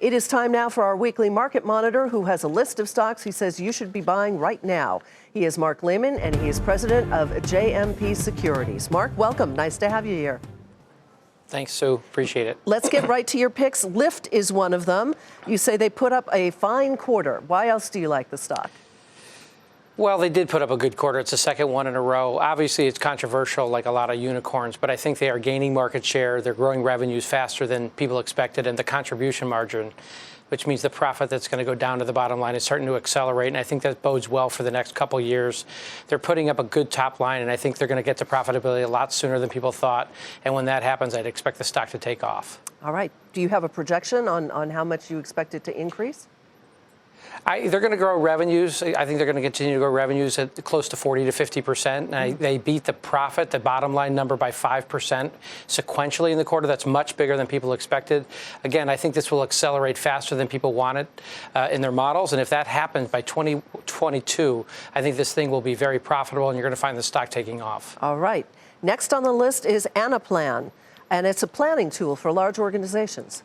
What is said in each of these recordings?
It is time now for our weekly market monitor, who has a list of stocks he says you should be buying right now. He is Mark Lehmann, and he is president of JMP Securities. Mark, welcome. Nice to have you here. Thanks, Sue. Appreciate it. Let's get right to your picks. Lyft is one of them. You say they put up a fine quarter. Why else do you like the stock? Well, they did put up a good quarter. It's the second one in a row. Obviously, it's controversial like a lot of unicorns, but I think they are gaining market share. They're growing revenues faster than people expected, and the contribution margin, which means the profit that's going to go down to the bottom line, is starting to accelerate, and I think that bodes well for the next couple years. They're putting up a good top line, and I think they're going to get to profitability a lot sooner than people thought, and when that happens, I'd expect the stock to take off. All right. Do you have a projection on how much you expect it to increase? They're going to grow revenues. I think they're going to continue to grow revenues at close to 40 to 50%. They beat the profit, the bottom line number, by 5% sequentially in the quarter. That's much bigger than people expected. Again, I think this will accelerate faster than people wanted in their models. And if that happens by 2022, I think this thing will be very profitable, and you're going to find the stock taking off. All right. Next on the list is Anaplan, and it's a planning tool for large organizations.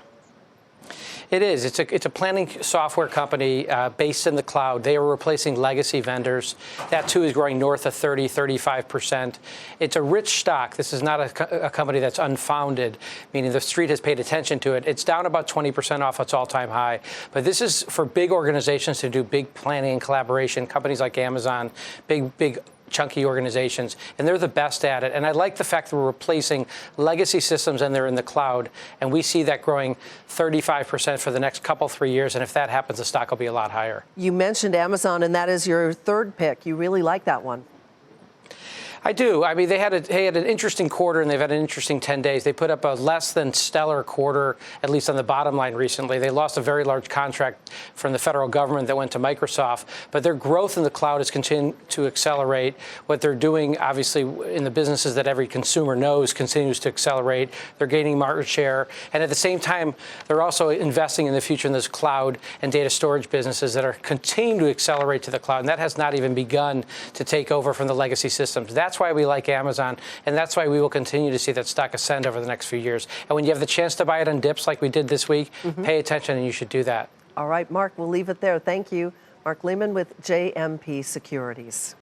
It is. It's a planning software company based in the cloud. They are replacing legacy vendors. That, too, is growing north of 30, 35%. It's a rich stock. This is not a company that's unfounded, meaning the street has paid attention to it. It's down about 20% off its all-time high. But this is for big organizations to do big planning and collaboration, companies like Amazon, big chunky organizations, and they're the best at it. And I like the fact that we're replacing legacy systems and they're in the cloud, and we see that growing 35% for the next couple, 3 years, and if that happens, the stock will be a lot higher. You mentioned Amazon, and that is your third pick. You really like that one. I do. I mean, they had an interesting quarter, and they've had an interesting 10 days. They put up a less than stellar quarter, at least on the bottom line recently. They lost a very large contract from the federal government that went to Microsoft, but their growth in the cloud has continued to accelerate. What they're doing, obviously, in the businesses that every consumer knows, continues to accelerate. They're gaining market share, and at the same time, they're also investing in the future in this cloud and data storage businesses that are continuing to accelerate to the cloud, and that has not even begun to take over from the legacy systems. That's why we like Amazon, and that's why we will continue to see that stock ascend over the next few years. And when you have the chance to buy it on dips like we did this week, pay attention, and you should do that. All right, Mark, we'll leave it there. Thank you. Mark Lehmann with JMP Securities.